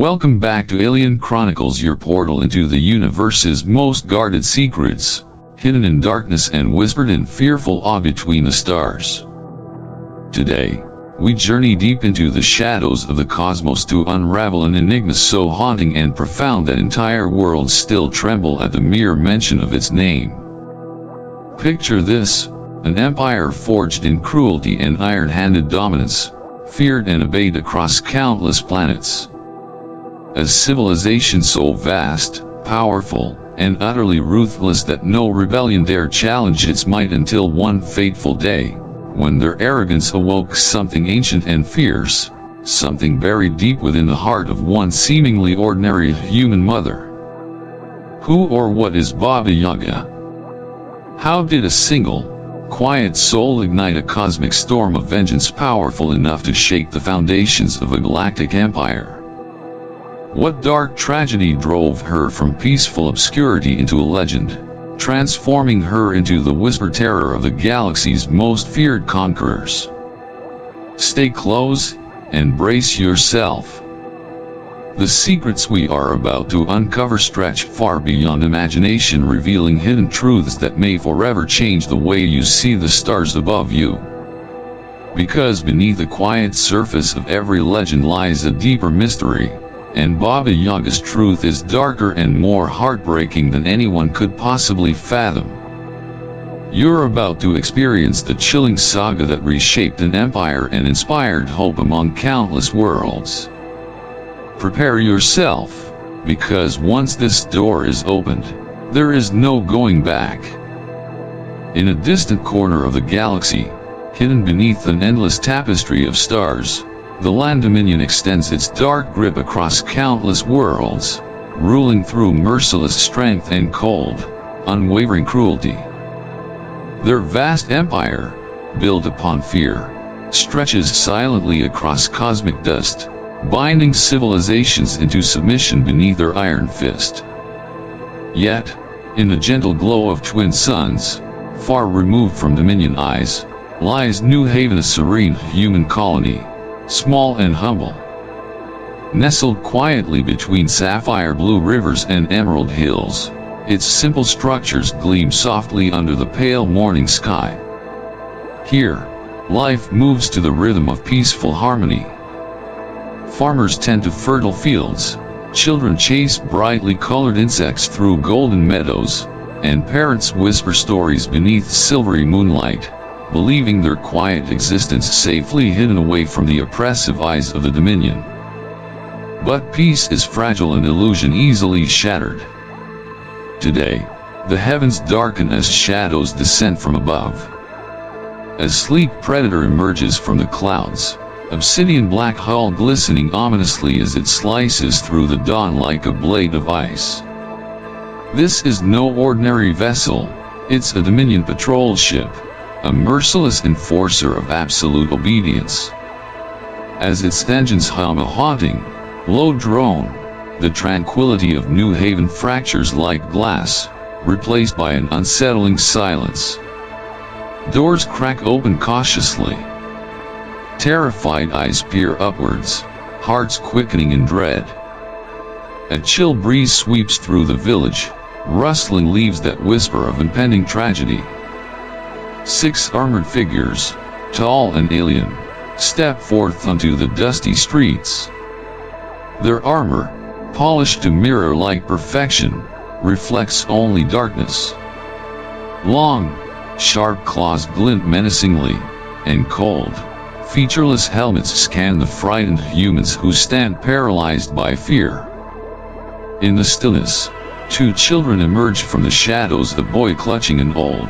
Welcome back to Alien Chronicles, your portal into the universe's most guarded secrets, hidden in darkness and whispered in fearful awe between the stars. Today, we journey deep into the shadows of the cosmos to unravel an enigma so haunting and profound that entire worlds still tremble at the mere mention of its name. Picture this, an empire forged in cruelty and iron-handed dominance, feared and obeyed across countless planets. A civilization so vast, powerful, and utterly ruthless that no rebellion dared challenge its might until one fateful day, when their arrogance awoke something ancient and fierce, something buried deep within the heart of one seemingly ordinary human mother. Who or what is Baba Yaga? How did a single, quiet soul ignite a cosmic storm of vengeance powerful enough to shake the foundations of a galactic empire? What dark tragedy drove her from peaceful obscurity into a legend, transforming her into the whispered terror of the galaxy's most feared conquerors? Stay close, and brace yourself. The secrets we are about to uncover stretch far beyond imagination, revealing hidden truths that may forever change the way you see the stars above you. Because beneath the quiet surface of every legend lies a deeper mystery, and Baba Yaga's truth is darker and more heartbreaking than anyone could possibly fathom. You're about to experience the chilling saga that reshaped an empire and inspired hope among countless worlds. Prepare yourself, because once this door is opened, there is no going back. In a distant corner of the galaxy, hidden beneath an endless tapestry of stars, the Lan Dominion extends its dark grip across countless worlds, ruling through merciless strength and cold, unwavering cruelty. Their vast empire, built upon fear, stretches silently across cosmic dust, binding civilizations into submission beneath their iron fist. Yet, in the gentle glow of twin suns, far removed from Dominion eyes, lies New Haven, a serene human colony, small and humble. Nestled quietly between sapphire blue rivers and emerald hills, its simple structures gleam softly under the pale morning sky. Here, life moves to the rhythm of peaceful harmony. Farmers tend to fertile fields, children chase brightly colored insects through golden meadows, and parents whisper stories beneath silvery moonlight, believing their quiet existence safely hidden away from the oppressive eyes of the Dominion. But peace is fragile, an illusion easily shattered. Today, the heavens darken as shadows descend from above. A sleek predator emerges from the clouds, obsidian black hull glistening ominously as it slices through the dawn like a blade of ice. This is no ordinary vessel, it's a Dominion patrol ship, a merciless enforcer of absolute obedience. As its engines hum a haunting, low drone, the tranquility of New Haven fractures like glass, replaced by an unsettling silence. Doors crack open cautiously. Terrified eyes peer upwards, hearts quickening in dread. A chill breeze sweeps through the village, rustling leaves that whisper of impending tragedy. 6 armored figures, tall and alien, step forth onto the dusty streets. Their armor, polished to mirror-like perfection, reflects only darkness. Long, sharp claws glint menacingly, and cold, featureless helmets scan the frightened humans who stand paralyzed by fear. In the stillness, 2 children emerge from the shadows, a boy clutching an old,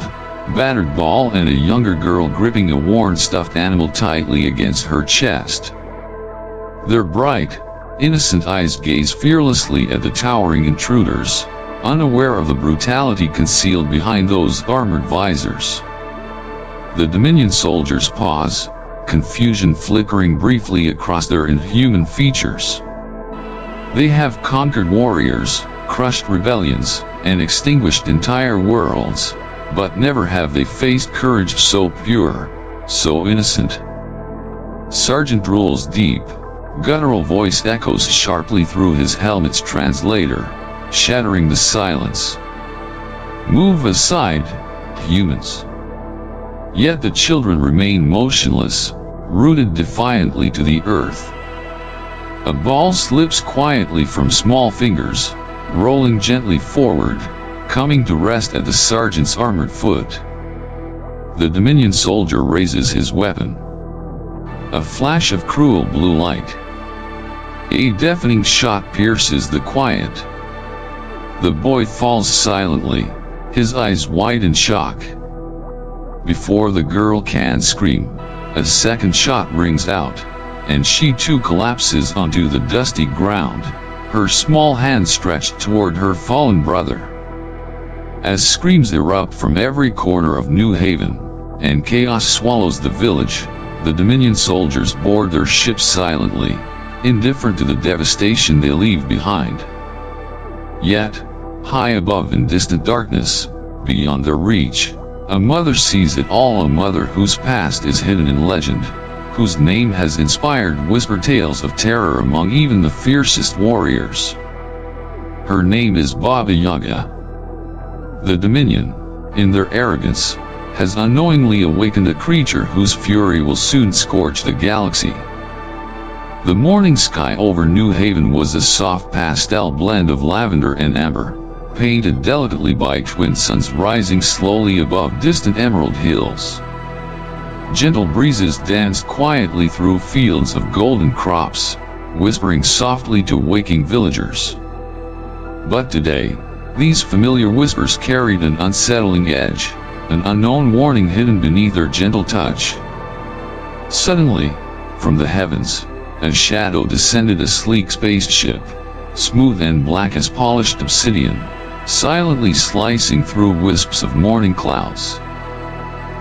battered ball and a younger girl gripping a worn stuffed animal tightly against her chest. Their bright, innocent eyes gaze fearlessly at the towering intruders, unaware of the brutality concealed behind those armored visors. The Dominion soldiers pause, confusion flickering briefly across their inhuman features. They have conquered warriors, crushed rebellions, and extinguished entire worlds, but never have they faced courage so pure, so innocent. Sergeant rolls deep, guttural voice echoes sharply through his helmet's translator, shattering the silence. "Move aside, humans." Yet the children remain motionless, rooted defiantly to the earth. A ball slips quietly from small fingers, rolling gently forward, coming to rest at the sergeant's armored foot. The Dominion soldier raises his weapon. A flash of cruel blue light. A deafening shot pierces the quiet. The boy falls silently, his eyes wide in shock. Before the girl can scream, a second shot rings out, and she too collapses onto the dusty ground, her small hand stretched toward her fallen brother. As screams erupt from every corner of New Haven, and chaos swallows the village, the Dominion soldiers board their ships silently, indifferent to the devastation they leave behind. Yet, high above in distant darkness, beyond their reach, a mother sees it all, a mother whose past is hidden in legend, whose name has inspired whispered tales of terror among even the fiercest warriors. Her name is Baba Yaga. The Dominion, in their arrogance, has unknowingly awakened a creature whose fury will soon scorch the galaxy. The morning sky over New Haven was a soft pastel blend of lavender and amber, painted delicately by twin suns rising slowly above distant emerald hills. Gentle breezes danced quietly through fields of golden crops, whispering softly to waking villagers. But today, these familiar whispers carried an unsettling edge, an unknown warning hidden beneath their gentle touch. Suddenly, from the heavens, a shadow descended, a sleek spaceship, smooth and black as polished obsidian, silently slicing through wisps of morning clouds.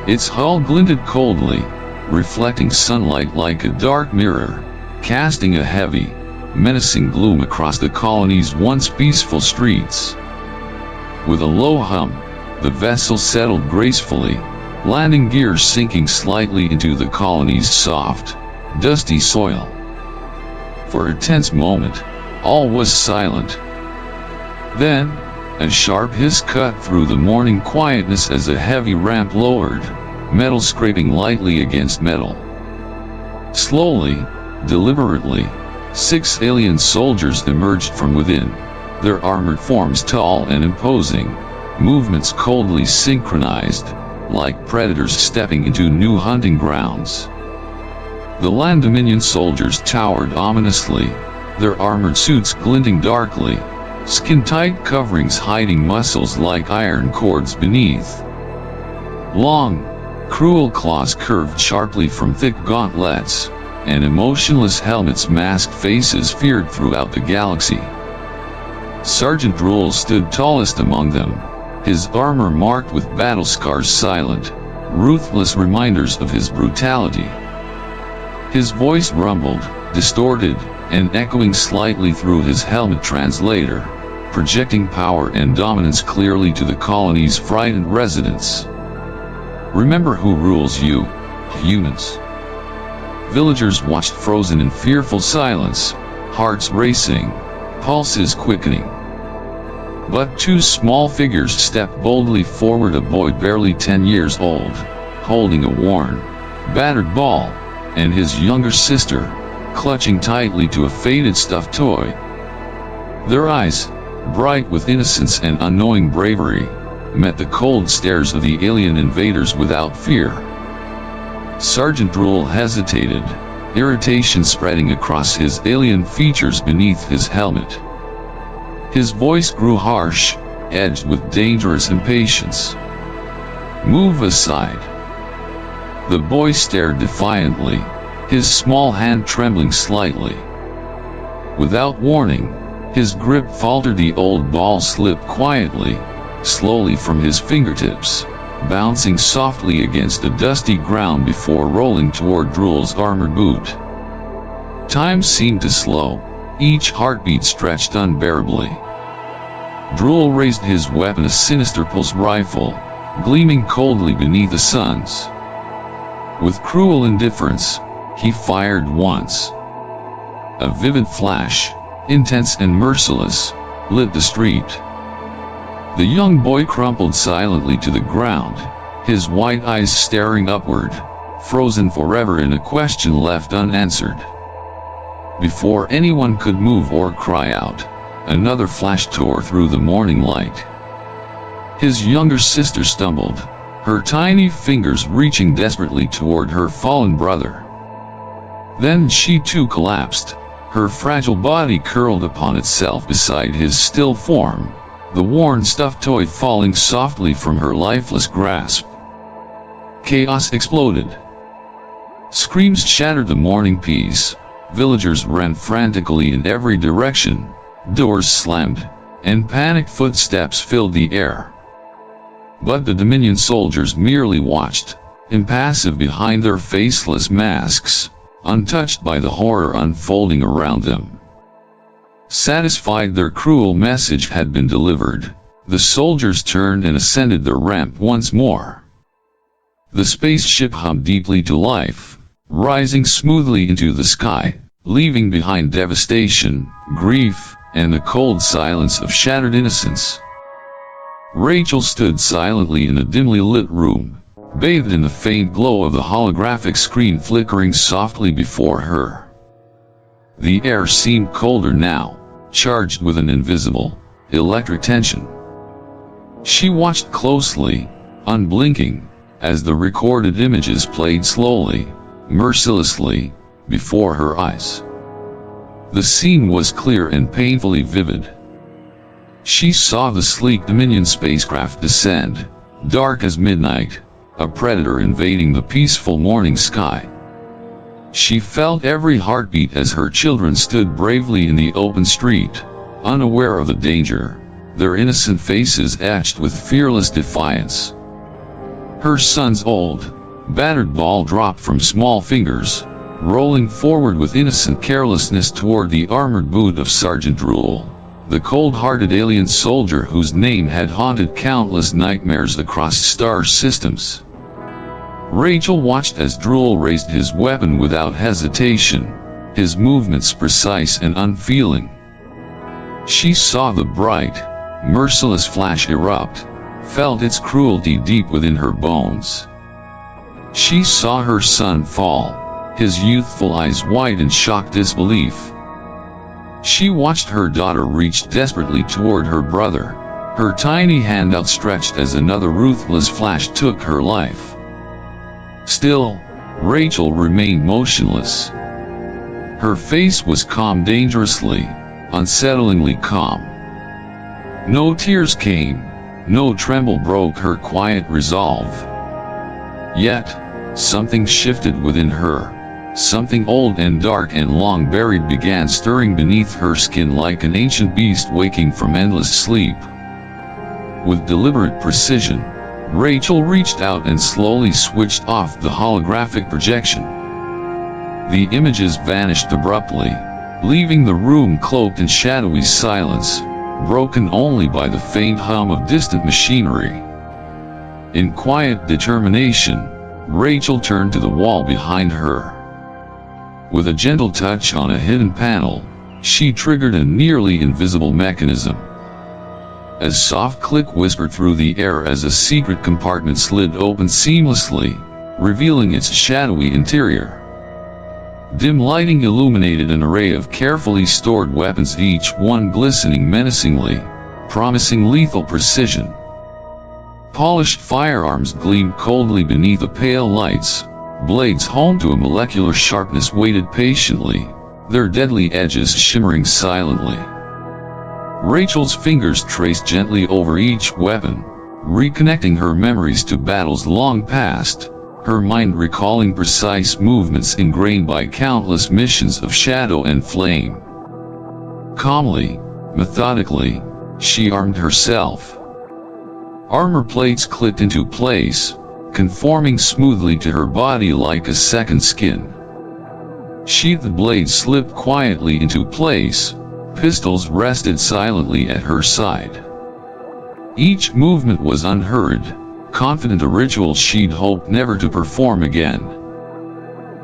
Its hull glinted coldly, reflecting sunlight like a dark mirror, casting a heavy, menacing gloom across the colony's once peaceful streets. With a low hum, the vessel settled gracefully, landing gear sinking slightly into the colony's soft, dusty soil. For a tense moment, all was silent. Then, a sharp hiss cut through the morning quietness as a heavy ramp lowered, metal scraping lightly against metal. Slowly, deliberately, 6 alien soldiers emerged from within, their armored forms tall and imposing, movements coldly synchronized, like predators stepping into new hunting grounds. The Lan Dominion soldiers towered ominously, their armored suits glinting darkly, skin-tight coverings hiding muscles like iron cords beneath. Long, cruel claws curved sharply from thick gauntlets, and emotionless helmets masked faces feared throughout the galaxy. Sergeant Drool stood tallest among them, his armor marked with battle scars, silent, ruthless reminders of his brutality. His voice rumbled, distorted, and echoing slightly through his helmet translator, projecting power and dominance clearly to the colony's frightened residents. "Remember who rules you, humans." Villagers watched frozen in fearful silence, hearts racing, pulses quickening. But 2 small figures stepped boldly forward, a boy barely 10 years old, holding a worn, battered ball, and his younger sister, clutching tightly to a faded stuffed toy. Their eyes, bright with innocence and unknowing bravery, met the cold stares of the alien invaders without fear. Sergeant Drool hesitated, irritation spreading across his alien features beneath his helmet. His voice grew harsh, edged with dangerous impatience. "Move aside." The boy stared defiantly, his small hand trembling slightly. Without warning, his grip faltered, the old ball slipped quietly, slowly from his fingertips, bouncing softly against the dusty ground before rolling toward Drool's armored boot. Time seemed to slow, each heartbeat stretched unbearably. Drool raised his weapon, a sinister pulse rifle, gleaming coldly beneath the suns. With cruel indifference, he fired once. A vivid flash, intense and merciless, lit the street. The young boy crumpled silently to the ground, his white eyes staring upward, frozen forever in a question left unanswered. Before anyone could move or cry out, another flash tore through the morning light. His younger sister stumbled, her tiny fingers reaching desperately toward her fallen brother. Then she too collapsed, her fragile body curled upon itself beside his still form, the worn stuffed toy falling softly from her lifeless grasp. Chaos exploded. Screams shattered the morning peace, villagers ran frantically in every direction, doors slammed, and panicked footsteps filled the air. But the Dominion soldiers merely watched, impassive behind their faceless masks, untouched by the horror unfolding around them. Satisfied their cruel message had been delivered, the soldiers turned and ascended the ramp once more. The spaceship hummed deeply to life, rising smoothly into the sky, leaving behind devastation, grief, and the cold silence of shattered innocence. Rachel stood silently in a dimly lit room, bathed in the faint glow of the holographic screen flickering softly before her. The air seemed colder now, charged with an invisible, electric tension. She watched closely, unblinking, as the recorded images played slowly, mercilessly, before her eyes. The scene was clear and painfully vivid. She saw the sleek Dominion spacecraft descend, dark as midnight, a predator invading the peaceful morning sky. She felt every heartbeat as her children stood bravely in the open street, unaware of the danger, their innocent faces etched with fearless defiance. Her son's old, battered ball dropped from small fingers, rolling forward with innocent carelessness toward the armored boot of Sergeant Rule, the cold-hearted alien soldier whose name had haunted countless nightmares across star systems. Rachel watched as Drool raised his weapon without hesitation, his movements precise and unfeeling. She saw the bright, merciless flash erupt, felt its cruelty deep within her bones. She saw her son fall, his youthful eyes wide in shocked disbelief. She watched her daughter reach desperately toward her brother, her tiny hand outstretched as another ruthless flash took her life. Still, Rachel remained motionless. Her face was calm, dangerously, unsettlingly calm. No tears came, no tremble broke her quiet resolve. Yet, something shifted within her. Something old and dark and long buried began stirring beneath her skin like an ancient beast waking from endless sleep. With deliberate precision, Rachel reached out and slowly switched off the holographic projection. The images vanished abruptly, leaving the room cloaked in shadowy silence, broken only by the faint hum of distant machinery. In quiet determination, Rachel turned to the wall behind her. With a gentle touch on a hidden panel, she triggered a nearly invisible mechanism. A soft click whispered through the air as a secret compartment slid open seamlessly, revealing its shadowy interior. Dim lighting illuminated an array of carefully stored weapons, each one glistening menacingly, promising lethal precision. Polished firearms gleamed coldly beneath the pale lights. Blades honed to a molecular sharpness waited patiently, their deadly edges shimmering silently. Rachel's fingers traced gently over each weapon, reconnecting her memories to battles long past, her mind recalling precise movements ingrained by countless missions of shadow and flame. Calmly, methodically, she armed herself. Armor plates clicked into place, conforming smoothly to her body like a second skin. Sheathed blades slipped quietly into place, pistols rested silently at her side. Each movement was unhurried, confident, a ritual she'd hoped never to perform again.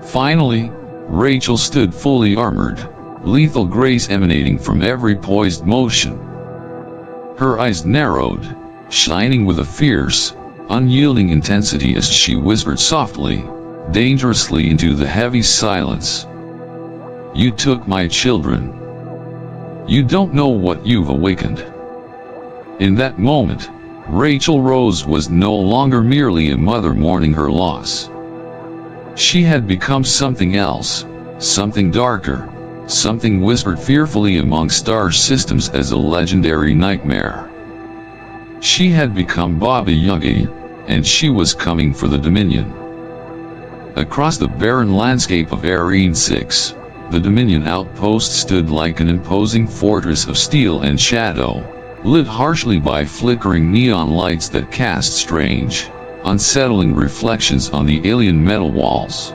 Finally, Rachel stood fully armored, lethal grace emanating from every poised motion. Her eyes narrowed, shining with a fierce, unyielding intensity as she whispered softly, dangerously into the heavy silence. "You took my children. You don't know what you've awakened." In that moment, Rachel Rose was no longer merely a mother mourning her loss. She had become something else, something darker, something whispered fearfully among star systems as a legendary nightmare. She had become Baba Yaga, and she was coming for the Dominion. Across the barren landscape of Arene 6, the Dominion outpost stood like an imposing fortress of steel and shadow, lit harshly by flickering neon lights that cast strange, unsettling reflections on the alien metal walls.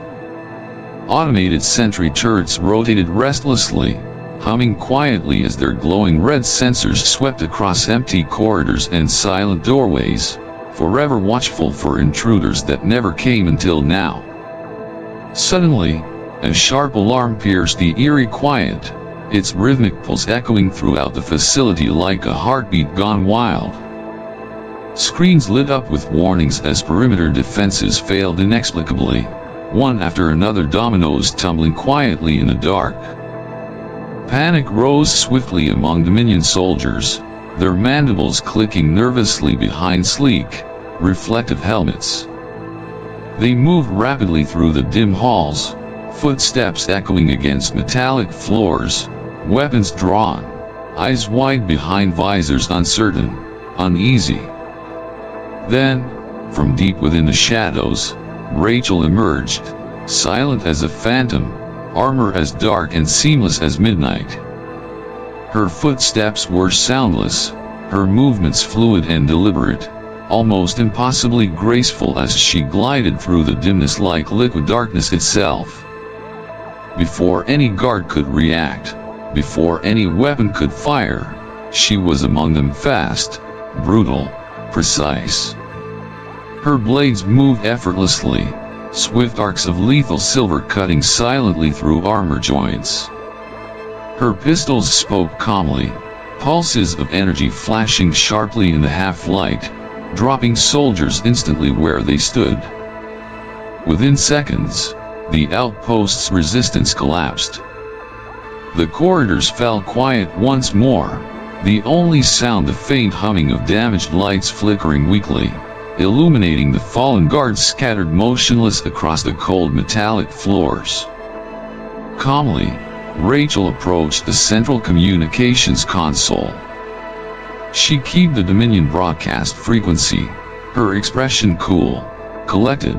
Automated sentry turrets rotated restlessly, humming quietly as their glowing red sensors swept across empty corridors and silent doorways, forever watchful for intruders that never came until now. Suddenly, a sharp alarm pierced the eerie quiet, its rhythmic pulse echoing throughout the facility like a heartbeat gone wild. Screens lit up with warnings as perimeter defenses failed inexplicably, one after another, dominoes tumbling quietly in the dark. Panic rose swiftly among Dominion soldiers, their mandibles clicking nervously behind sleek, reflective helmets. They moved rapidly through the dim halls, footsteps echoing against metallic floors, weapons drawn, eyes wide behind visors, uncertain, uneasy. Then, from deep within the shadows, Rachel emerged, silent as a phantom, armor as dark and seamless as midnight. Her footsteps were soundless, her movements fluid and deliberate, almost impossibly graceful as she glided through the dimness like liquid darkness itself. Before any guard could react, before any weapon could fire, she was among them, fast, brutal, precise. Her blades moved effortlessly, swift arcs of lethal silver cutting silently through armor joints. Her pistols spoke calmly, pulses of energy flashing sharply in the half-light, dropping soldiers instantly where they stood. Within seconds, the outpost's resistance collapsed. The corridors fell quiet once more, the only sound the faint humming of damaged lights flickering weakly, illuminating the fallen guards scattered motionless across the cold metallic floors. Calmly, Rachel approached the central communications console. She keyed the Dominion broadcast frequency, her expression cool, collected,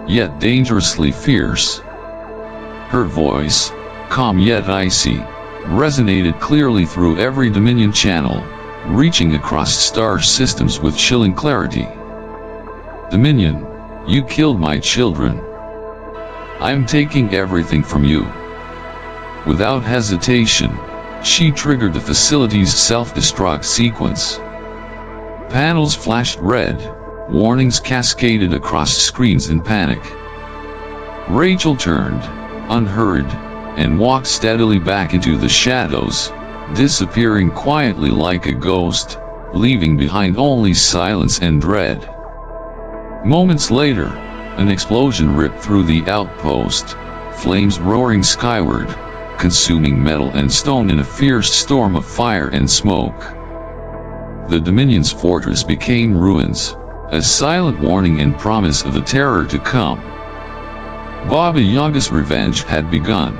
yet dangerously fierce. Her voice, calm yet icy, resonated clearly through every Dominion channel, reaching across star systems with chilling clarity. "Dominion, you killed my children. I'm taking everything from you." Without hesitation, she triggered the facility's self-destruct sequence. Panels flashed red, warnings cascaded across screens in panic. Rachel turned, unhurried, and walked steadily back into the shadows, disappearing quietly like a ghost, leaving behind only silence and dread. Moments later, an explosion ripped through the outpost, flames roaring skyward, consuming metal and stone in a fierce storm of fire and smoke. The Dominion's fortress became ruins, a silent warning and promise of the terror to come. Baba Yaga's revenge had begun.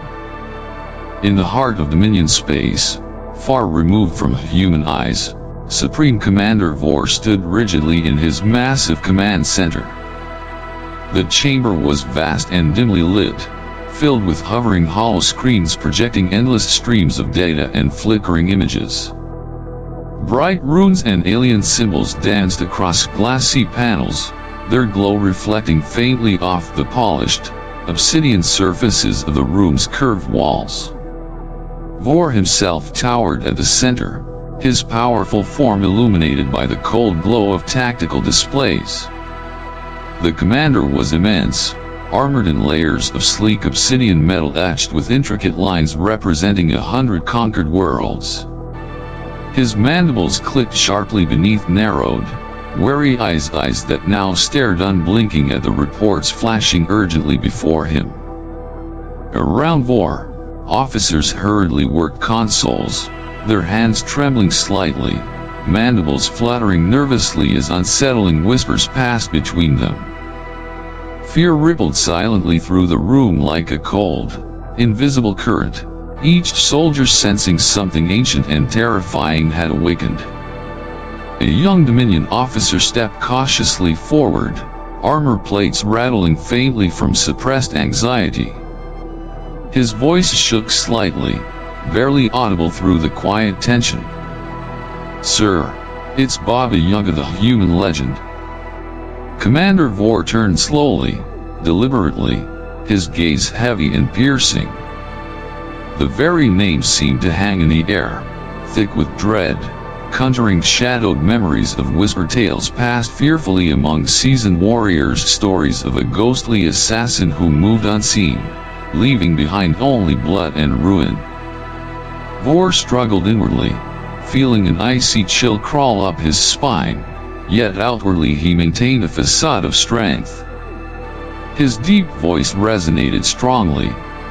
In the heart of Dominion space, far removed from human eyes, Supreme Commander Vor stood rigidly in his massive command center. The chamber was vast and dimly lit, filled with hovering hollow screens projecting endless streams of data and flickering images. Bright runes and alien symbols danced across glassy panels, their glow reflecting faintly off the polished, obsidian surfaces of the room's curved walls. Vor himself towered at the center, his powerful form illuminated by the cold glow of tactical displays. The commander was immense, armored in layers of sleek obsidian metal etched with intricate lines representing 100 conquered worlds. His mandibles clicked sharply beneath narrowed, wary eyes that now stared unblinking at the reports flashing urgently before him. Around Vor, officers hurriedly worked consoles, their hands trembling slightly, mandibles fluttering nervously as unsettling whispers passed between them. Fear rippled silently through the room like a cold, invisible current, each soldier sensing something ancient and terrifying had awakened. A young Dominion officer stepped cautiously forward, armor plates rattling faintly from suppressed anxiety. His voice shook slightly, barely audible through the quiet tension. "Sir, it's Baba Yaga, the human legend." Commander Vor turned slowly, deliberately, his gaze heavy and piercing. The very name seemed to hang in the air, thick with dread, conjuring shadowed memories of whispered tales passed fearfully among seasoned warriors, stories of a ghostly assassin who moved unseen, leaving behind only blood and ruin. Vor struggled inwardly, feeling an icy chill crawl up his spine, yet outwardly he maintained a facade of strength. His deep voice resonated strongly,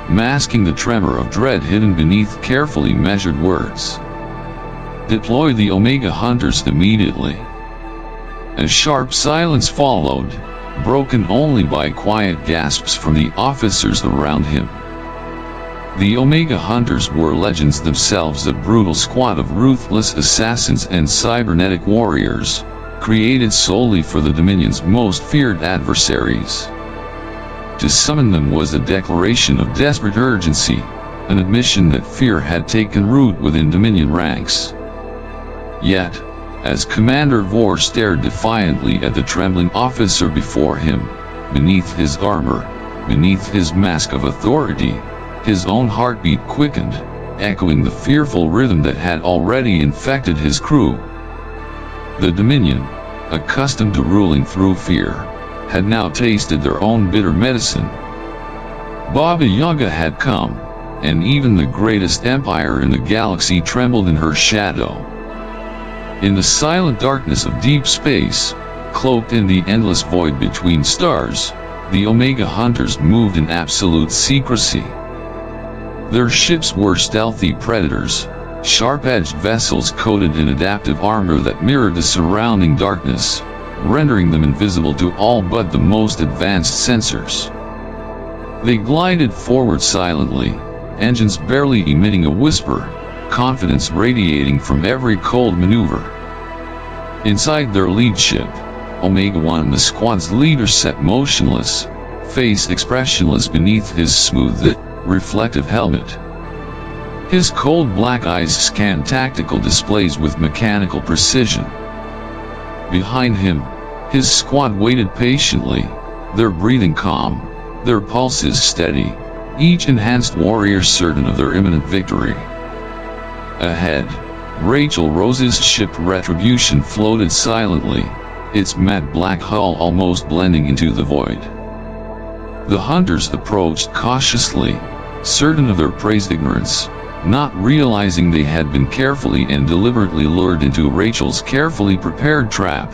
masking the tremor of dread hidden beneath carefully measured words. "Deploy the Omega Hunters immediately." A sharp silence followed, broken only by quiet gasps from the officers around him. The Omega Hunters were legends themselves, a brutal squad of ruthless assassins and cybernetic warriors, created solely for the Dominion's most feared adversaries. To summon them was a declaration of desperate urgency, an admission that fear had taken root within Dominion ranks. Yet, as Commander Vor stared defiantly at the trembling officer before him, beneath his armor, beneath his mask of authority, his own heartbeat quickened, echoing the fearful rhythm that had already infected his crew. The Dominion, accustomed to ruling through fear, had now tasted their own bitter medicine. Baba Yaga had come, and even the greatest empire in the galaxy trembled in her shadow. In the silent darkness of deep space, cloaked in the endless void between stars, the Omega Hunters moved in absolute secrecy. Their ships were stealthy predators, sharp-edged vessels coated in adaptive armor that mirrored the surrounding darkness, rendering them invisible to all but the most advanced sensors. They glided forward silently, engines barely emitting a whisper, confidence radiating from every cold maneuver. Inside their lead ship, Omega 1, the squad's leader, sat motionless, face expressionless beneath his smooth, reflective helmet. His cold black eyes scanned tactical displays with mechanical precision. Behind him, his squad waited patiently, their breathing calm, their pulses steady, each enhanced warrior certain of their imminent victory. Ahead, Rachel Rose's ship Retribution floated silently, its matte black hull almost blending into the void. The hunters approached cautiously, certain of their prey's ignorance, not realizing they had been carefully and deliberately lured into Rachel's carefully prepared trap.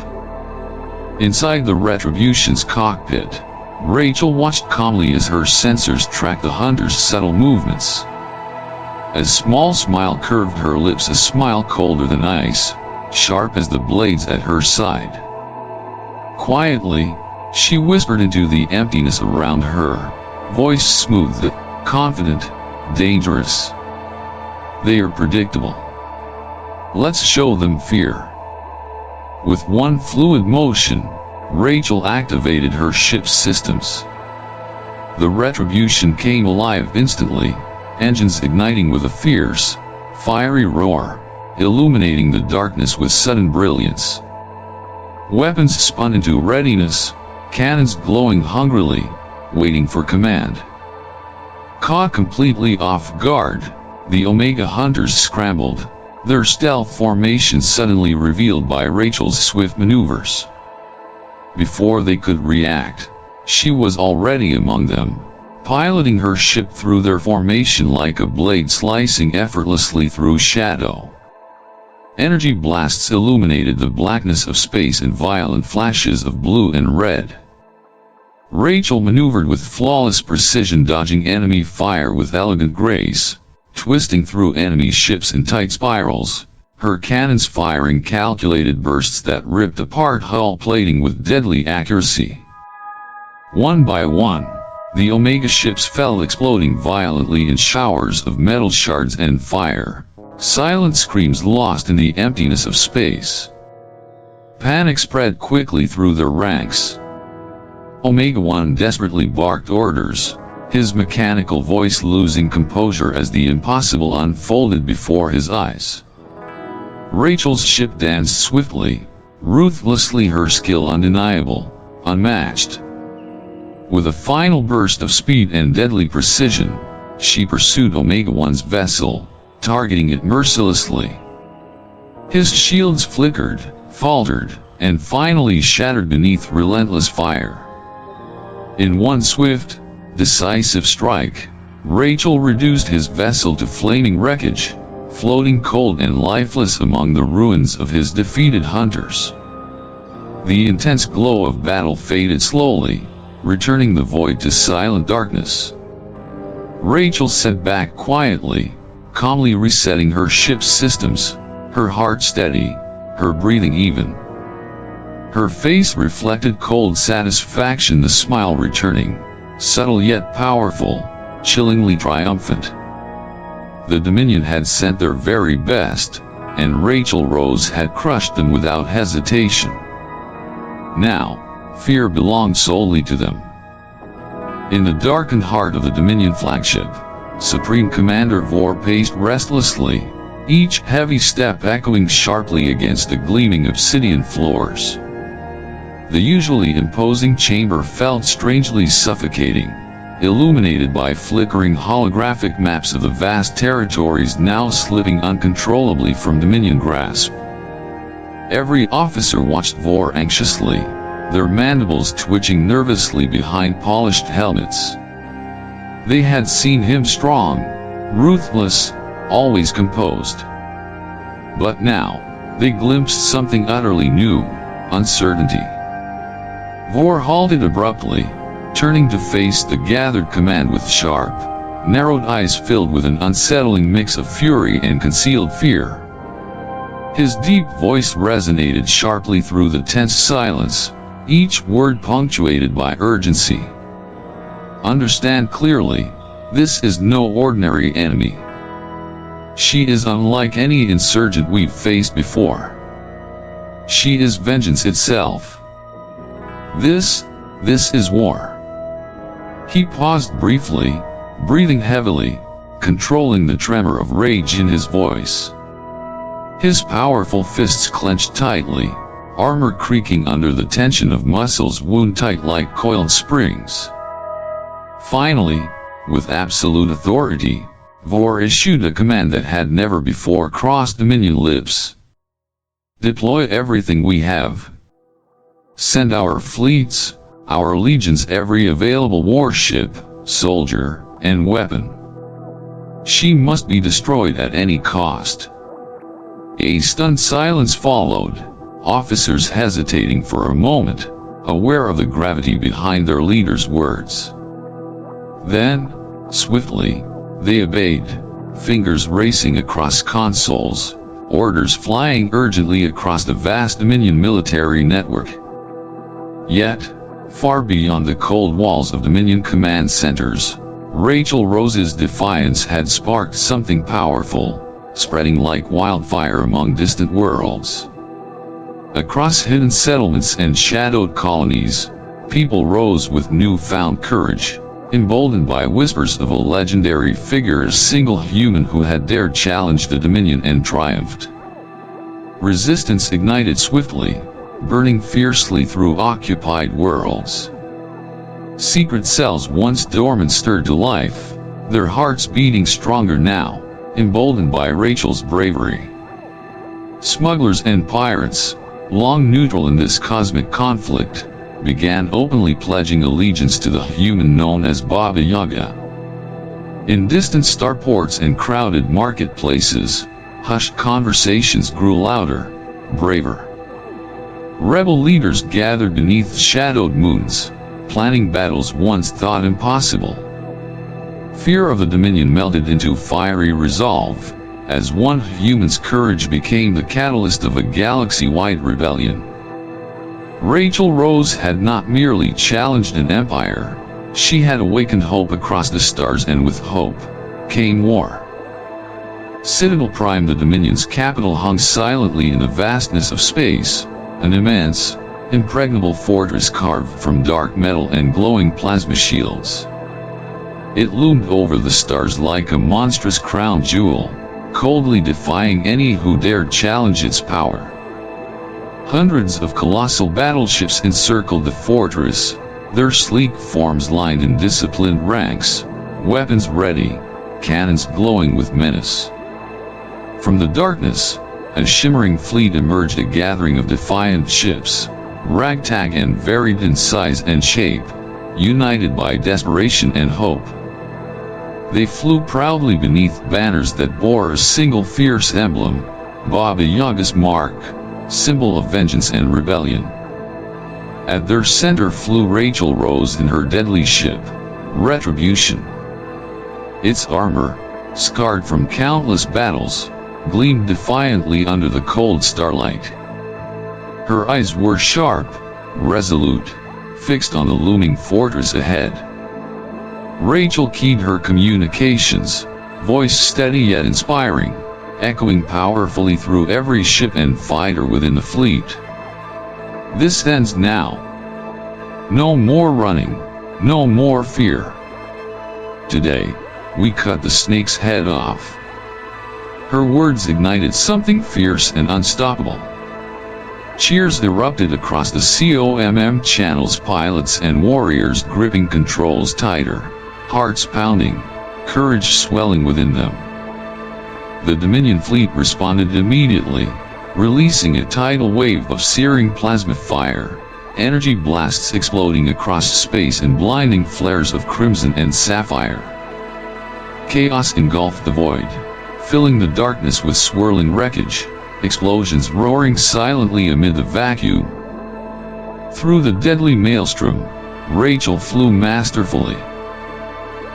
Inside the Retribution's cockpit, Rachel watched calmly as her sensors tracked the hunters' subtle movements. A small smile curved her lips, a smile colder than ice, sharp as the blades at her side. Quietly, she whispered into the emptiness around her, voice smooth, confident, dangerous. "They are predictable. Let's show them fear." With one fluid motion, Rachel activated her ship's systems. The Retribution came alive instantly, engines igniting with a fierce, fiery roar, illuminating the darkness with sudden brilliance. Weapons spun into readiness, cannons glowing hungrily, waiting for command. Caught completely off guard, the Omega Hunters scrambled, their stealth formation suddenly revealed by Rachel's swift maneuvers. Before they could react, She was already among them, piloting her ship through their formation like a blade slicing effortlessly through shadow. Energy blasts illuminated the blackness of space in violent flashes of blue and red. Rachel maneuvered with flawless precision, dodging enemy fire with elegant grace, twisting through enemy ships in tight spirals, her cannons firing calculated bursts that ripped apart hull plating with deadly accuracy. One by one, the Omega ships fell, exploding violently in showers of metal shards and fire, silent screams lost in the emptiness of space. Panic spread quickly through their ranks. Omega 1 desperately barked orders, his mechanical voice losing composure as the impossible unfolded before his eyes. Rachel's ship danced swiftly, ruthlessly, her skill undeniable, unmatched. With a final burst of speed and deadly precision, she pursued Omega 1's vessel, targeting it mercilessly. His shields flickered, faltered, and finally shattered beneath relentless fire. In one swift, decisive strike, Rachel reduced his vessel to flaming wreckage, floating cold and lifeless among the ruins of his defeated hunters. The intense glow of battle faded slowly, returning the void to silent darkness. Rachel sat back quietly, calmly resetting her ship's systems, her heart steady, her breathing even. Her face reflected cold satisfaction, the smile returning, subtle yet powerful, chillingly triumphant. The Dominion had sent their very best, and Rachel Rose had crushed them without hesitation. Now, fear belonged solely to them. In the darkened heart of the Dominion flagship, Supreme Commander Vor paced restlessly, each heavy step echoing sharply against the gleaming obsidian floors. The usually imposing chamber felt strangely suffocating, illuminated by flickering holographic maps of the vast territories now slipping uncontrollably from Dominion grasp. Every officer watched Vor anxiously, their mandibles twitching nervously behind polished helmets. They had seen him strong, ruthless, always composed. But now, they glimpsed something utterly new: uncertainty. Vor halted abruptly, turning to face the gathered command with sharp, narrowed eyes filled with an unsettling mix of fury and concealed fear. His deep voice resonated sharply through the tense silence, each word punctuated by urgency. Understand clearly, this is no ordinary enemy. She is unlike any insurgent we've faced before. She is vengeance itself. This is war. He paused briefly, breathing heavily, controlling the tremor of rage in his voice. His powerful fists clenched tightly, armor creaking under the tension of muscles wound tight like coiled springs. Finally, with absolute authority, Vor issued a command that had never before crossed Dominion lips. Deploy everything we have. Send our fleets, our legions, every available warship, soldier, and weapon. She must be destroyed at any cost. A stunned silence followed, officers hesitating for a moment, aware of the gravity behind their leader's words. Then, swiftly, they obeyed, fingers racing across consoles, orders flying urgently across the vast Dominion military network. Yet, far beyond the cold walls of Dominion command centers, Rachel Rose's defiance had sparked something powerful, spreading like wildfire among distant worlds. Across hidden settlements and shadowed colonies, people rose with newfound courage, emboldened by whispers of a legendary figure, a single human who had dared challenge the Dominion and triumphed. Resistance ignited swiftly, burning fiercely through occupied worlds. Secret cells once dormant stirred to life, their hearts beating stronger now, emboldened by Rachel's bravery. Smugglers and pirates, long neutral in this cosmic conflict, began openly pledging allegiance to the human known as Baba Yaga. In distant starports and crowded marketplaces, hushed conversations grew louder, braver. Rebel leaders gathered beneath shadowed moons, planning battles once thought impossible. Fear of the Dominion melted into fiery resolve, as one human's courage became the catalyst of a galaxy-wide rebellion. Rachel Rose had not merely challenged an empire, she had awakened hope across the stars, and with hope came war. Citadel Prime, the Dominion's capital, hung silently in the vastness of space, an immense, impregnable fortress carved from dark metal and glowing plasma shields. It loomed over the stars like a monstrous crown jewel, coldly defying any who dared challenge its power. Hundreds of colossal battleships encircled the fortress, their sleek forms lined in disciplined ranks, weapons ready, cannons glowing with menace. From the darkness, a shimmering fleet emerged, a gathering of defiant ships, ragtag and varied in size and shape, united by desperation and hope. They flew proudly beneath banners that bore a single fierce emblem, Baba Yaga's mark, symbol of vengeance and rebellion. At their center flew Rachel Rose in her deadly ship, Retribution. Its armor, scarred from countless battles, gleamed defiantly under the cold starlight. Her eyes were sharp, resolute, fixed on the looming fortress ahead. Rachel keyed her communications, voice steady yet inspiring, echoing powerfully through every ship and fighter within the fleet. This ends now. No more running, no more fear. Today, we cut the snake's head off. Her words ignited something fierce and unstoppable. Cheers erupted across the COMM channels, pilots and warriors gripping controls tighter, hearts pounding, courage swelling within them. The Dominion fleet responded immediately, releasing a tidal wave of searing plasma fire, energy blasts exploding across space and blinding flares of crimson and sapphire. Chaos engulfed the void, filling the darkness with swirling wreckage, explosions roaring silently amid the vacuum. Through the deadly maelstrom, Rachel flew masterfully.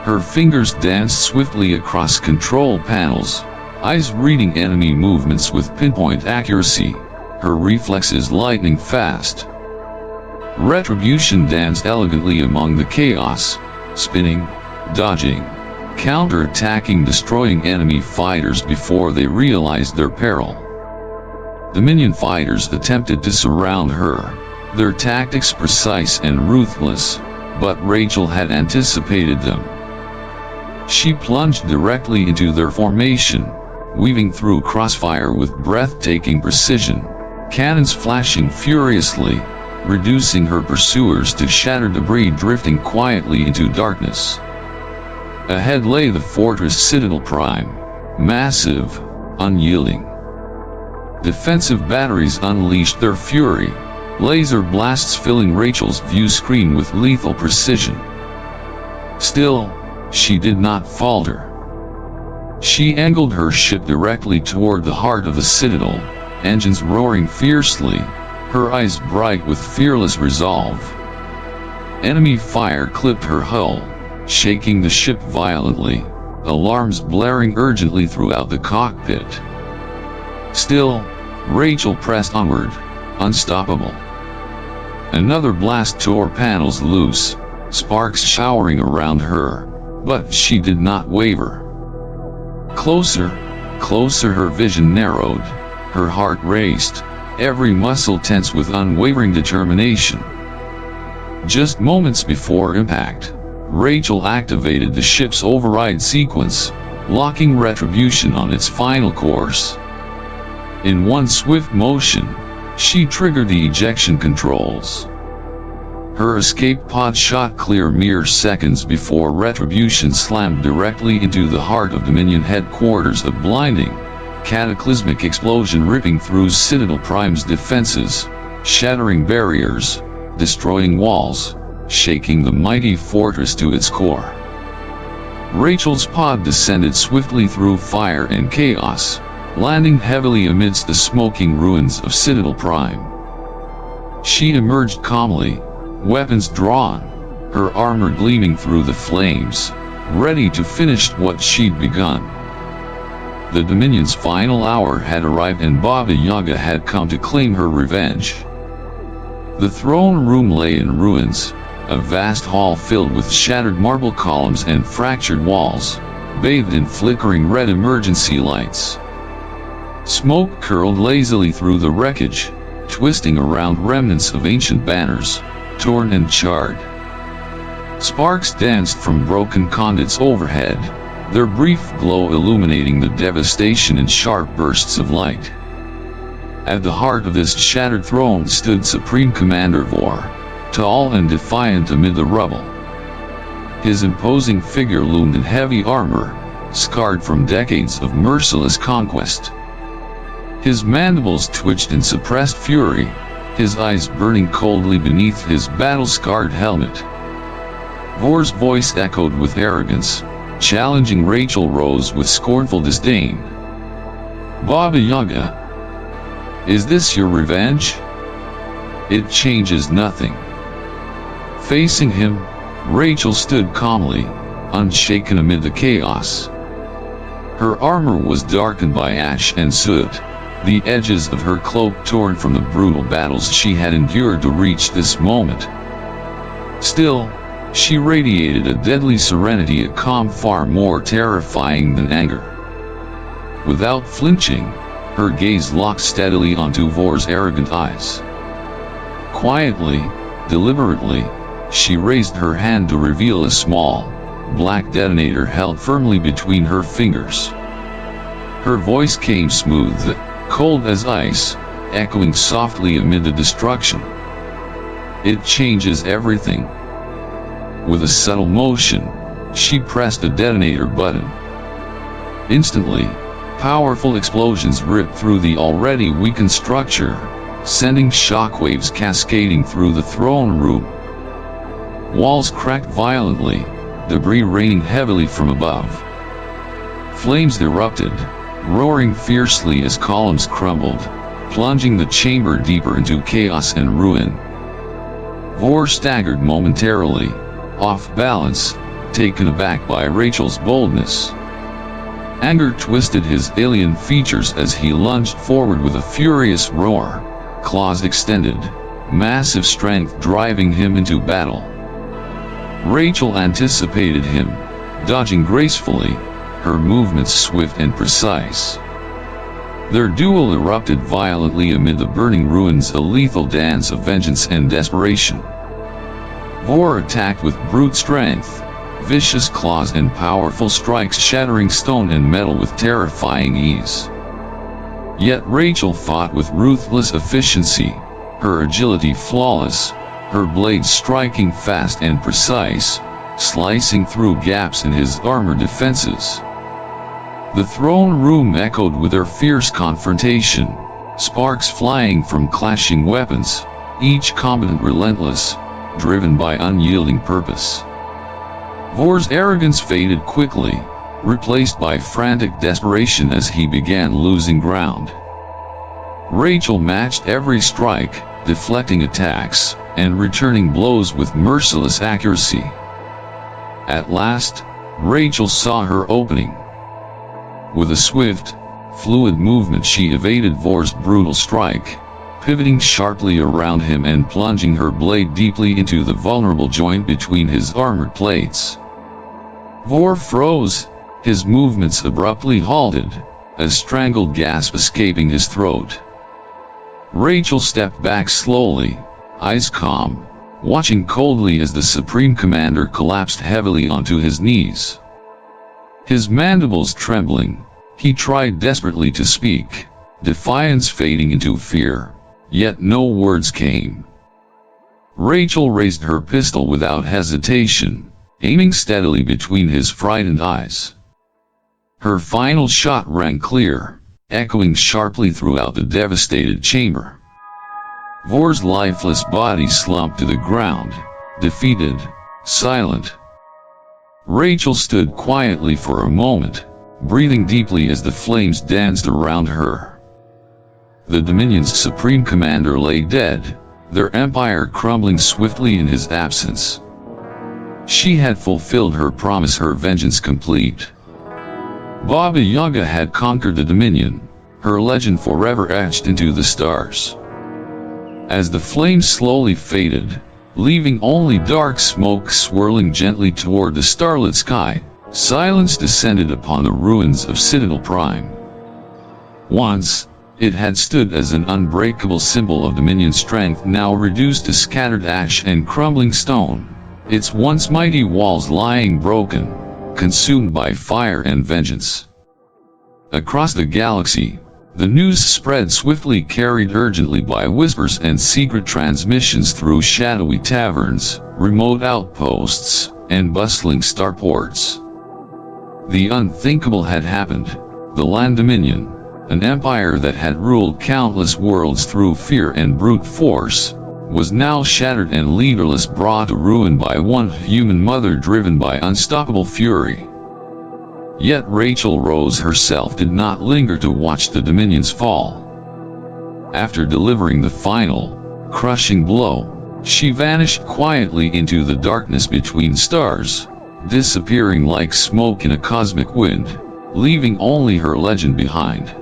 Her fingers danced swiftly across control panels, eyes reading enemy movements with pinpoint accuracy, her reflexes lightning fast. Retribution danced elegantly among the chaos, spinning, dodging, counter-attacking, destroying enemy fighters before they realized their peril. Dominion fighters attempted to surround her, their tactics precise and ruthless, but Rachel had anticipated them. She plunged directly into their formation, weaving through crossfire with breathtaking precision, cannons flashing furiously, reducing her pursuers to shattered debris drifting quietly into darkness. Ahead lay the fortress Citadel Prime, massive, unyielding. Defensive batteries unleashed their fury, laser blasts filling Rachel's view screen with lethal precision. Still, she did not falter. She angled her ship directly toward the heart of the Citadel, engines roaring fiercely, her eyes bright with fearless resolve. Enemy fire clipped her hull, shaking the ship violently, alarms blaring urgently throughout the cockpit. Still, Rachel pressed onward, unstoppable. Another blast tore panels loose, sparks showering around her, but she did not waver. Closer, closer, her vision narrowed, her heart raced, every muscle tense with unwavering determination. Just moments before impact, Rachel activated the ship's override sequence, locking Retribution on its final course. In one swift motion, she triggered the ejection controls. Her escape pod shot clear mere seconds before Retribution slammed directly into the heart of Dominion headquarters, a blinding, cataclysmic explosion ripping through Citadel Prime's defenses, shattering barriers, destroying walls, shaking the mighty fortress to its core. Rachel's pod descended swiftly through fire and chaos, landing heavily amidst the smoking ruins of Citadel Prime. She emerged calmly, weapons drawn, her armor gleaming through the flames, ready to finish what she'd begun. The Dominion's final hour had arrived and Baba Yaga had come to claim her revenge. The throne room lay in ruins, a vast hall filled with shattered marble columns and fractured walls, bathed in flickering red emergency lights. Smoke curled lazily through the wreckage, twisting around remnants of ancient banners, torn and charred. Sparks danced from broken conduits overhead, their brief glow illuminating the devastation in sharp bursts of light. At the heart of this shattered throne stood Supreme Commander Vor, tall and defiant amid the rubble. His imposing figure loomed in heavy armor, scarred from decades of merciless conquest. His mandibles twitched in suppressed fury, his eyes burning coldly beneath his battle-scarred helmet. Vor's voice echoed with arrogance, challenging Rachel Rose with scornful disdain. "Baba Yaga, is this your revenge? It changes nothing." Facing him, Rachel stood calmly, unshaken amid the chaos. Her armor was darkened by ash and soot, the edges of her cloak torn from the brutal battles she had endured to reach this moment. Still, she radiated a deadly serenity, a calm far more terrifying than anger. Without flinching, her gaze locked steadily onto Vor's arrogant eyes. Quietly, deliberately, she raised her hand to reveal a small, black detonator held firmly between her fingers. Her voice came smooth, cold as ice, echoing softly amid the destruction. "It changes everything." With a subtle motion, she pressed a detonator button. Instantly, powerful explosions ripped through the already weakened structure, sending shockwaves cascading through the throne room. Walls cracked violently, debris raining heavily from above. Flames erupted, roaring fiercely as columns crumbled, plunging the chamber deeper into chaos and ruin. Vor staggered momentarily, off balance, taken aback by Rachel's boldness. Anger twisted his alien features as he lunged forward with a furious roar, claws extended, massive strength driving him into battle. Rachel anticipated him, dodging gracefully, her movements swift and precise. Their duel erupted violently amid the burning ruins, a lethal dance of vengeance and desperation. Vor attacked with brute strength, vicious claws and powerful strikes shattering stone and metal with terrifying ease. Yet Rachel fought with ruthless efficiency, her agility flawless, her blades striking fast and precise, slicing through gaps in his armor defenses. The throne room echoed with their fierce confrontation, sparks flying from clashing weapons, each combatant relentless, driven by unyielding purpose. Vor's arrogance faded quickly, replaced by frantic desperation as he began losing ground. Rachel matched every strike, deflecting attacks, and returning blows with merciless accuracy. At last, Rachel saw her opening. With a swift, fluid movement she evaded Vor's brutal strike, pivoting sharply around him and plunging her blade deeply into the vulnerable joint between his armored plates. Vor froze, his movements abruptly halted, a strangled gasp escaping his throat. Rachel stepped back slowly, eyes calm, watching coldly as the Supreme Commander collapsed heavily onto his knees. His mandibles trembling, he tried desperately to speak, defiance fading into fear, yet no words came. Rachel raised her pistol without hesitation, aiming steadily between his frightened eyes. Her final shot rang clear, echoing sharply throughout the devastated chamber. Vor's lifeless body slumped to the ground, defeated, silent. Rachel stood quietly for a moment, breathing deeply as the flames danced around her. The Dominion's supreme commander lay dead, their empire crumbling swiftly in his absence. She had fulfilled her promise, her vengeance complete. Baba Yaga had conquered the Dominion, her legend forever etched into the stars. As the flames slowly faded, leaving only dark smoke swirling gently toward the starlit sky, silence descended upon the ruins of Citadel Prime. Once, it had stood as an unbreakable symbol of Dominion strength, now reduced to scattered ash and crumbling stone, its once mighty walls lying broken, consumed by fire and vengeance. Across the galaxy, the news spread swiftly, carried urgently by whispers and secret transmissions through shadowy taverns, remote outposts, and bustling starports. The unthinkable had happened. The Lan Dominion, an empire that had ruled countless worlds through fear and brute force, was now shattered and leaderless, brought to ruin by one human mother driven by unstoppable fury. Yet Rachel Rose herself did not linger to watch the Dominion's fall. After delivering the final, crushing blow, she vanished quietly into the darkness between stars, disappearing like smoke in a cosmic wind, leaving only her legend behind.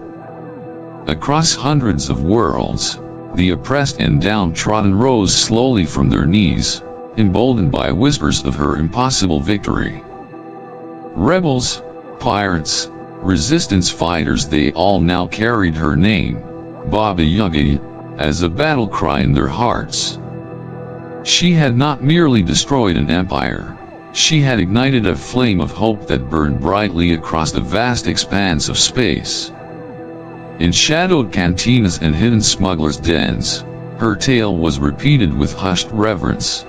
Across hundreds of worlds, the oppressed and downtrodden rose slowly from their knees, emboldened by whispers of her impossible victory. Rebels, pirates, resistance fighters, they all now carried her name, Baba Yaga, as a battle cry in their hearts. She had not merely destroyed an empire, she had ignited a flame of hope that burned brightly across the vast expanse of space. In shadowed cantinas and hidden smugglers' dens, her tale was repeated with hushed reverence.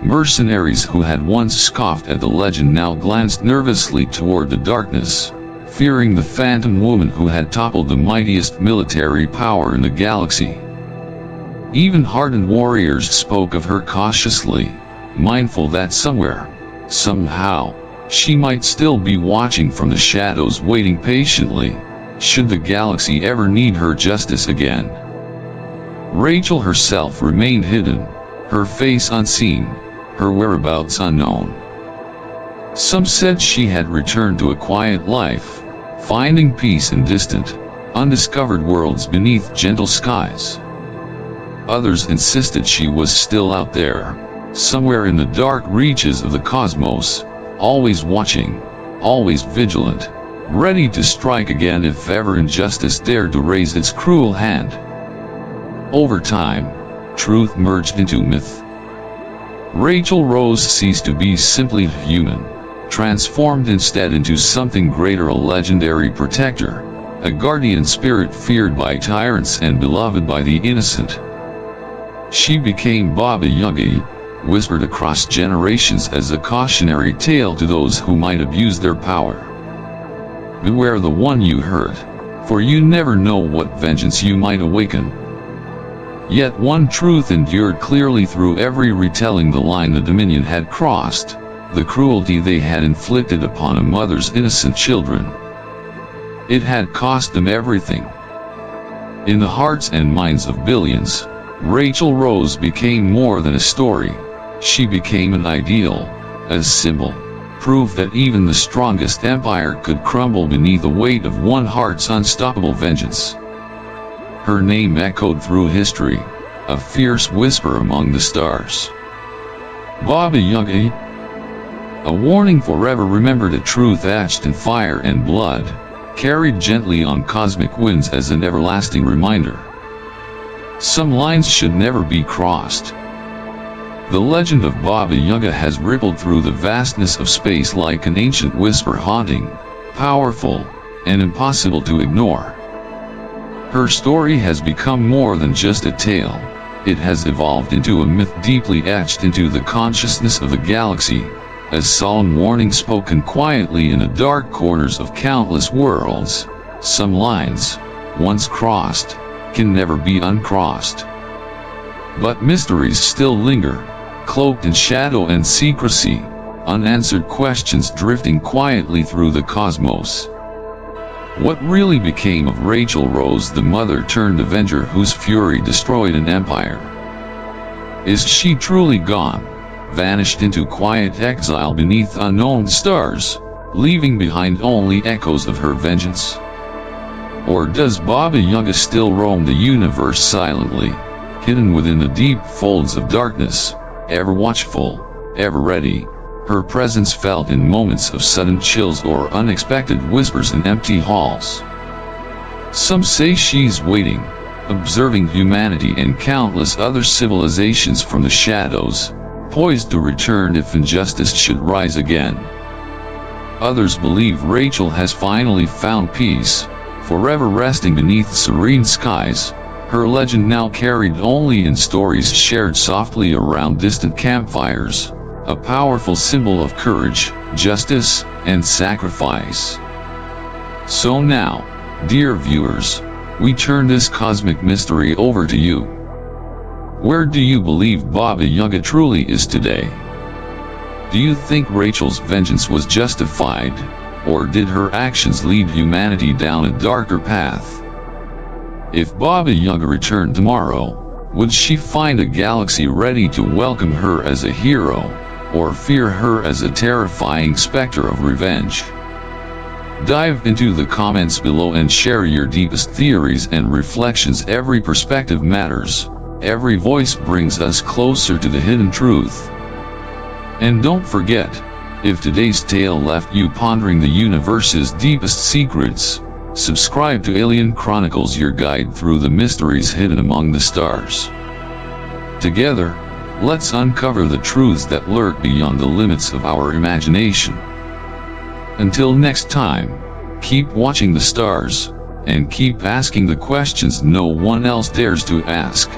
Mercenaries who had once scoffed at the legend now glanced nervously toward the darkness, fearing the phantom woman who had toppled the mightiest military power in the galaxy. Even hardened warriors spoke of her cautiously, mindful that somewhere, somehow, she might still be watching from the shadows, waiting patiently, should the galaxy ever need her justice again. Rachel herself remained hidden, her face unseen, her whereabouts unknown. Some said she had returned to a quiet life, finding peace in distant, undiscovered worlds beneath gentle skies. Others insisted she was still out there, somewhere in the dark reaches of the cosmos, always watching, always vigilant, ready to strike again if ever injustice dared to raise its cruel hand. Over time, truth merged into myth. Rachel Rose ceased to be simply human, transformed instead into something greater, a legendary protector, a guardian spirit feared by tyrants and beloved by the innocent. She became Baba Yaga, whispered across generations as a cautionary tale to those who might abuse their power. Beware the one you hurt, for you never know what vengeance you might awaken. Yet one truth endured clearly through every retelling: the line the Dominion had crossed, the cruelty they had inflicted upon a mother's innocent children. It had cost them everything. In the hearts and minds of billions, Rachel Rose became more than a story. She became an ideal, a symbol, proof that even the strongest empire could crumble beneath the weight of one heart's unstoppable vengeance. Her name echoed through history, a fierce whisper among the stars. Baba Yaga, a warning forever remembered, a truth etched in fire and blood, carried gently on cosmic winds as an everlasting reminder. Some lines should never be crossed. The legend of Baba Yaga has rippled through the vastness of space like an ancient whisper, haunting, powerful, and impossible to ignore. Her story has become more than just a tale. It has evolved into a myth deeply etched into the consciousness of the galaxy, a solemn warning spoken quietly in the dark corners of countless worlds. Some lines, once crossed, can never be uncrossed. But mysteries still linger, cloaked in shadow and secrecy, unanswered questions drifting quietly through the cosmos. What really became of Rachel Rose, the mother-turned-avenger whose fury destroyed an empire? Is she truly gone, vanished into quiet exile beneath unknown stars, leaving behind only echoes of her vengeance? Or does Baba Yaga still roam the universe silently, hidden within the deep folds of darkness, ever watchful, ever ready, her presence felt in moments of sudden chills or unexpected whispers in empty halls? Some say she's waiting, observing humanity and countless other civilizations from the shadows, poised to return if injustice should rise again. Others believe Rachel has finally found peace, forever resting beneath serene skies, her legend now carried only in stories shared softly around distant campfires, a powerful symbol of courage, justice, and sacrifice. So now, dear viewers, we turn this cosmic mystery over to you. Where do you believe Baba Yaga truly is today? Do you think Rachel's vengeance was justified, or did her actions lead humanity down a darker path? If Baba Yaga returned tomorrow, would she find a galaxy ready to welcome her as a hero, or fear her as a terrifying specter of revenge? Dive into the comments below and share your deepest theories and reflections. Every perspective matters, every voice brings us closer to the hidden truth. And don't forget, if today's tale left you pondering the universe's deepest secrets, subscribe to Alien Chronicles, your guide through the mysteries hidden among the stars. Together, let's uncover the truths that lurk beyond the limits of our imagination. Until next time, keep watching the stars, and keep asking the questions no one else dares to ask.